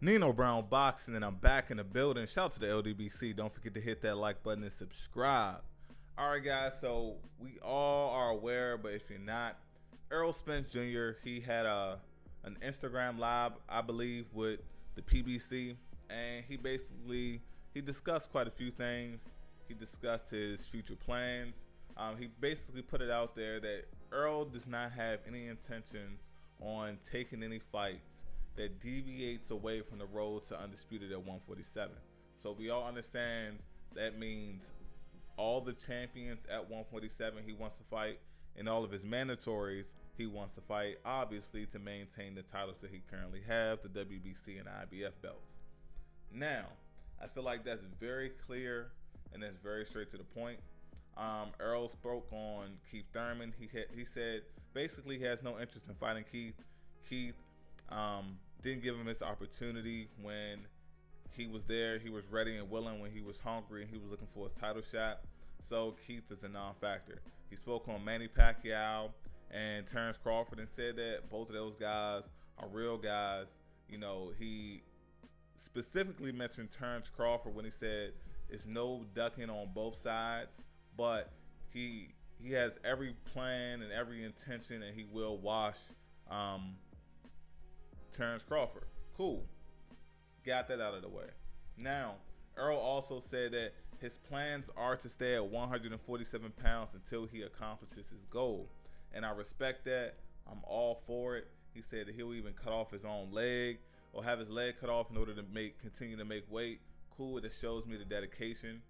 Nino Brown Boxing, and I'm back in the building. Shout out to the LDBC. Don't forget to hit that like button and subscribe. All right, guys. So we all are aware, but if you're not, Errol Spence Jr. He had an Instagram live, I believe, with the PBC, and he discussed quite a few things. He discussed his future plans. He basically put it out there that Errol does not have any intentions on taking any fights that deviates away from the road to undisputed at 147. So we all understand that means all the champions at 147 he wants to fight, and all of his mandatories he wants to fight, obviously to maintain the titles that he currently have, the WBC and IBF belts. Now, I feel like that's very clear and that's very straight to the point. Errol spoke on Keith Thurman. He said basically he has no interest in fighting Keith. Keith didn't give him his opportunity when he was there. He was ready and willing when he was hungry and he was looking for his title shot. So Keith is a non-factor. He spoke on Manny Pacquiao and Terrence Crawford and said that both of those guys are real guys. You know, he specifically mentioned Terrence Crawford when he said it's no ducking on both sides, but he has every plan and every intention, and he will wash Terrence Crawford. Cool. Got that out of the way. Now, Errol also said that his plans are to stay at 147 pounds until he accomplishes his goal. And I respect that. I'm all for it. He said that he'll even cut off his own leg or have his leg cut off in order to continue to make weight. Cool. It shows me the dedication.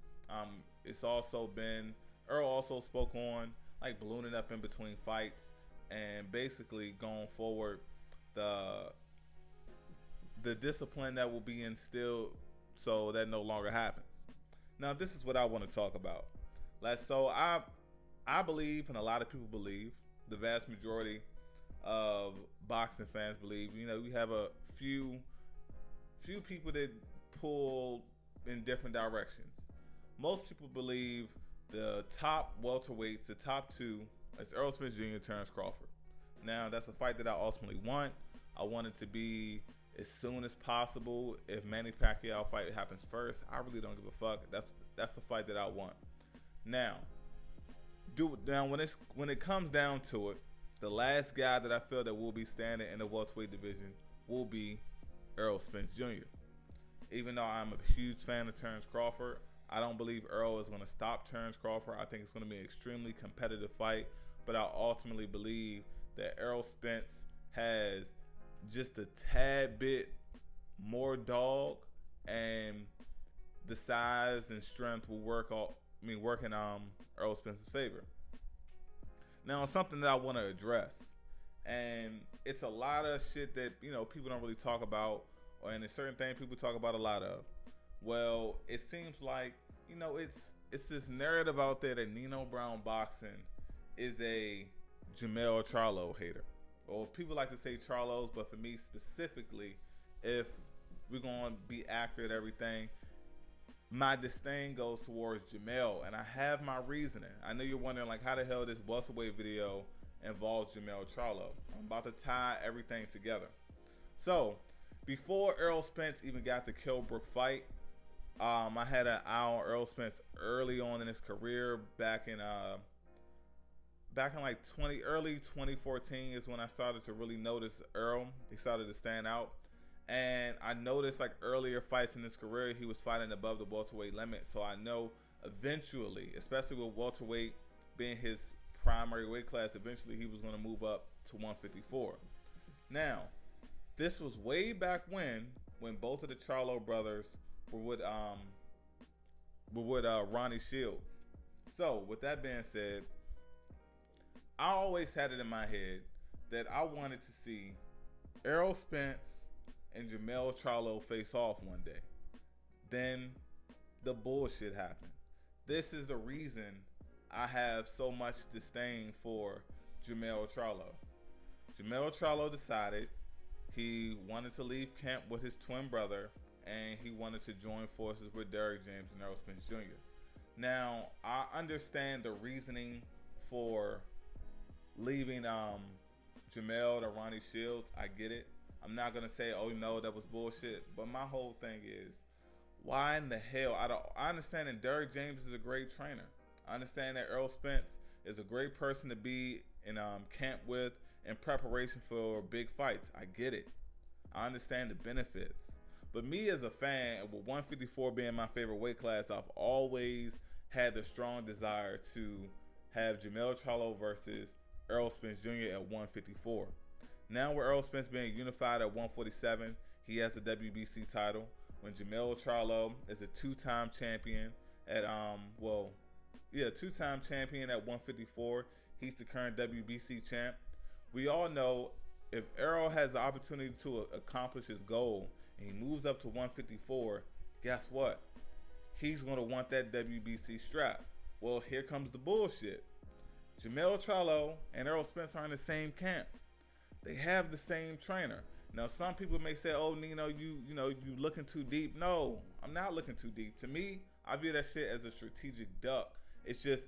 It's also been, Errol also spoke on like ballooning up in between fights and basically going forward the discipline that will be instilled so that no longer happens. Now, this is what I want to talk about. So I believe, and a lot of people believe, the vast majority of boxing fans believe, you know, we have a few people that pull in different directions. Most people believe the top welterweights, the top two, is Errol Spence Jr. and Terrence Crawford. Now, that's a fight that I ultimately want. I want it to be as soon as possible. If Manny Pacquiao fight happens first, I really don't give a fuck. That's the fight that I want. Now, when it comes down to it, the last guy that I feel that will be standing in the welterweight division will be Errol Spence Jr. Even though I'm a huge fan of Terrence Crawford, I don't believe Errol is going to stop Terrence Crawford. I think it's going to be an extremely competitive fight, but I ultimately believe that Errol Spence has just a tad bit more dog, and the size and strength will work in Errol Spence's favor. Now, something that I want to address, and it's a lot of shit that, you know, people don't really talk about, and it's certain things people talk about a lot of. Well, it seems like, you know, it's this narrative out there that Nino Brown Boxing is a Jermell Charlo hater. Or people like to say Charlos, but for me specifically, if we're going to be accurate everything, my disdain goes towards Jermell, and I have my reasoning. I know you're wondering, like, how the hell this welterweight video involves Jermell Charlo. I'm about to tie everything together. So, before Errol Spence even got the Kilbrook fight, I had an eye on Errol Spence early on in his career, back in like early 2014 is when I started to really notice Errol. He started to stand out. And I noticed, like, earlier fights in his career, he was fighting above the welterweight limit. So I know eventually, especially with welterweight being his primary weight class, eventually he was going to move up to 154. Now, this was way back when both of the Charlo brothers were with Ronnie Shields. So with that being said, I always had it in my head that I wanted to see Errol Spence and Jermell Charlo face off one day. Then the bullshit happened. This is the reason I have so much disdain for Jermell Charlo. Jermell Charlo decided he wanted to leave camp with his twin brother, and he wanted to join forces with Derrick James and Errol Spence Jr. Now, I understand the reasoning for leaving Jermell to Ronnie Shields. I get it. I'm not gonna say, oh no, that was bullshit. But my whole thing is, why in the hell? I understand that Derrick James is a great trainer. I understand that Errol Spence is a great person to be in camp with in preparation for big fights. I get it. I understand the benefits. But me as a fan, with 154 being my favorite weight class, I've always had the strong desire to have Jermell Charlo versus Errol Spence Jr. at 154. Now with Errol Spence being unified at 147, he has the WBC title. When Jermell Charlo is a two-time champion at two-time champion at 154, he's the current WBC champ. We all know if Errol has the opportunity to accomplish his goal and he moves up to 154, guess what? He's going to want that WBC strap. Well, here comes the bullshit. Jermell Charlo and Errol Spence are in the same camp. They have the same trainer. Now, some people may say, "Oh, Nino, you looking too deep." No, I'm not looking too deep. To me, I view that shit as a strategic duck. It's just,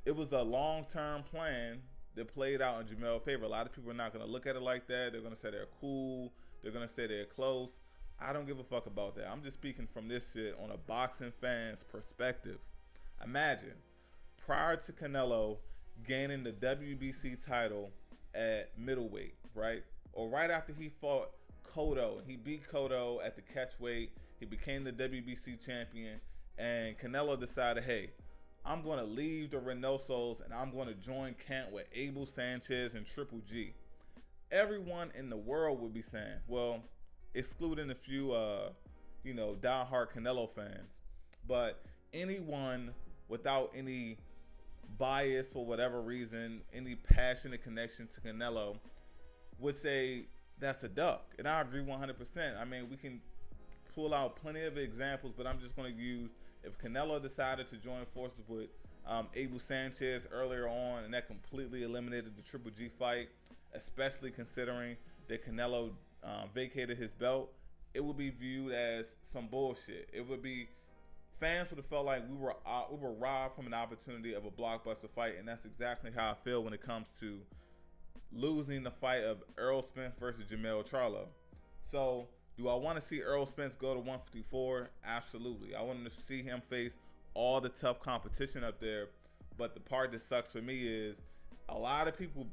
it was a long-term plan that played out in Jermell's favor. A lot of people are not going to look at it like that. They're going to say they're cool. They're going to say they're close. I don't give a fuck about that. I'm just speaking from this shit on a boxing fan's perspective. Imagine, prior to Canelo gaining the WBC title at middleweight, right? Or right after he fought Cotto, he beat Cotto at the catchweight. He became the WBC champion, and Canelo decided, hey, I'm going to leave the Reynosos and I'm going to join camp with Abel Sanchez and Triple G. Everyone in the world would be saying, well, excluding a few, diehard Canelo fans, but anyone without any bias for whatever reason, any passionate connection to Canelo would say that's a duck. And I agree 100%. I mean, we can pull out plenty of examples, but I'm just going to use, if Canelo decided to join forces with Abel Sanchez earlier on, and that completely eliminated the Triple G fight, especially considering that Canelo vacated his belt, it would be viewed as some bullshit. It would be, fans would have felt like we were robbed from an opportunity of a blockbuster fight, and that's exactly how I feel when it comes to losing the fight of Errol Spence versus Jermell Charlo. So, do I want to see Errol Spence go to 154? Absolutely. I want to see him face all the tough competition up there. But the part that sucks for me is a lot of people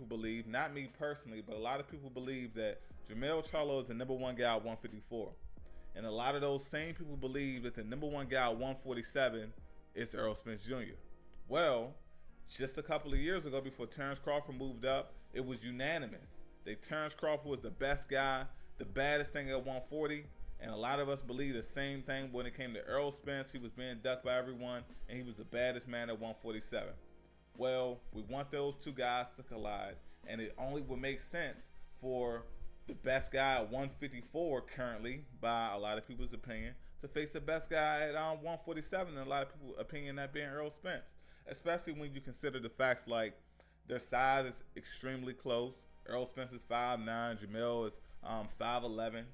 believe, not me personally, but a lot of people believe that Jermell Charlo is the number one guy at 154. And a lot of those same people believe that the number one guy at 147 is Errol Spence Jr. Well, just a couple of years ago, before Terrence Crawford moved up, it was unanimous that Terrence Crawford was the best guy, the baddest thing at 140, and a lot of us believe the same thing when it came to Errol Spence. He was being ducked by everyone, and he was the baddest man at 147. Well, we want those two guys to collide, and it only would make sense for the best guy at 154 currently, by a lot of people's opinion, to face the best guy at 147, and a lot of people's opinion that being Errol Spence. Especially when you consider the facts like their size is extremely close. Errol Spence is 5'9", Jermell is 5'11".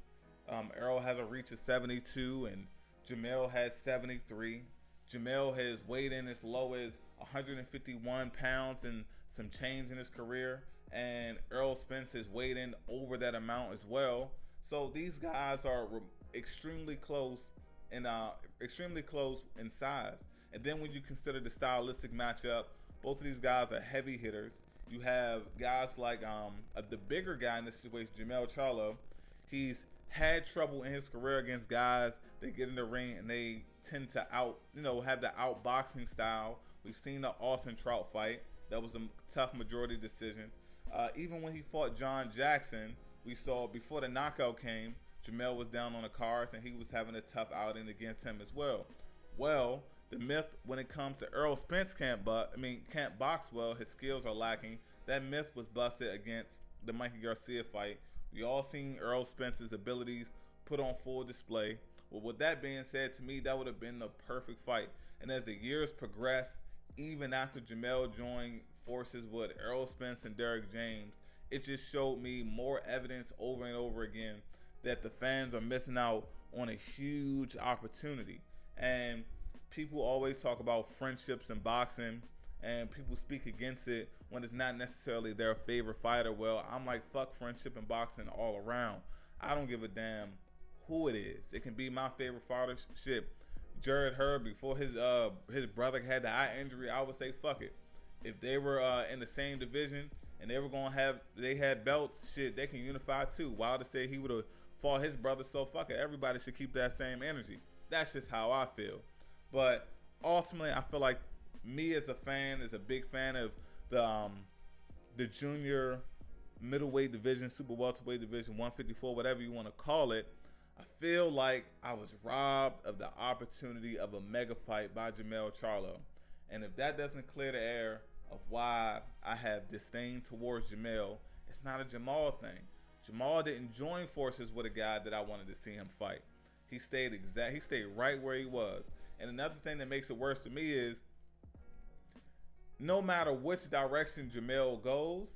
Errol has a reach of 72, and Jermell has 73. Jermell has weighed in as low as 151 pounds and some change in his career, and Errol Spence has weighed in over that amount as well. So these guys are extremely close in size. And then when you consider the stylistic matchup, both of these guys are heavy hitters. You have guys like the bigger guy in this situation, Jermell Charlo. He's had trouble in his career against guys that get in the ring and they tend to have the outboxing style. We've seen the Austin Trout fight. That was a tough majority decision. Even when he fought John Jackson, we saw before the knockout came, Jermell was down on the cards and he was having a tough outing against him as well. Well, the myth when it comes to Errol Spence can't box well, his skills are lacking. That myth was busted against the Mikey Garcia fight. We all seen Errol Spence's abilities put on full display. Well, with that being said, to me, that would have been the perfect fight. And as the years progressed, even after Jermell joined forces with Errol Spence and Derrick James, it just showed me more evidence over and over again that the fans are missing out on a huge opportunity. And people always talk about friendships in boxing and people speak against it when it's not necessarily their favorite fighter. Well, I'm like, fuck friendship and boxing all around. I don't give a damn who it is. It can be my favorite fighter. Shit, Jared Herb, before his brother had the eye injury, I would say fuck it. If they were in the same division and they had belts, shit, they can unify too. Wilder said he would have fought his brother, so fuck it. Everybody should keep that same energy. That's just how I feel. But ultimately, I feel like me as a fan is a big fan of the junior middleweight division, super welterweight division, 154, whatever you want to call it. I feel like I was robbed of the opportunity of a mega fight by Jermell Charlo. And if that doesn't clear the air of why I have disdain towards Jermell, it's not a Jamal thing. Jamal didn't join forces with a guy that I wanted to see him fight. He stayed right where he was. And another thing that makes it worse to me is no matter which direction Jermell goes,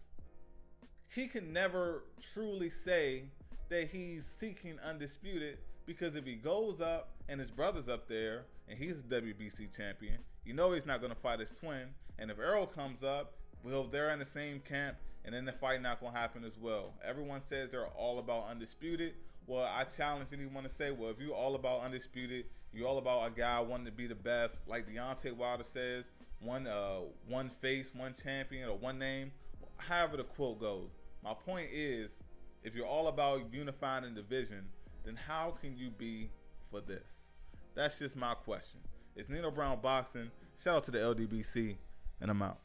he can never truly say that he's seeking undisputed, because if he goes up and his brother's up there and he's a WBC champion, you know he's not going to fight his twin. And if Errol comes up, well, they're in the same camp, and then the fight not going to happen as well. Everyone says they're all about undisputed. Well, I challenge anyone to say, well, if you're all about undisputed, you're all about a guy wanting to be the best, like Deontay Wilder says, one face, one champion, or one name, however the quote goes. My point is, if you're all about unifying a division, then how can you be for this? That's just my question. It's Nino Brown Boxing. Shout out to the LDBC, and I'm out.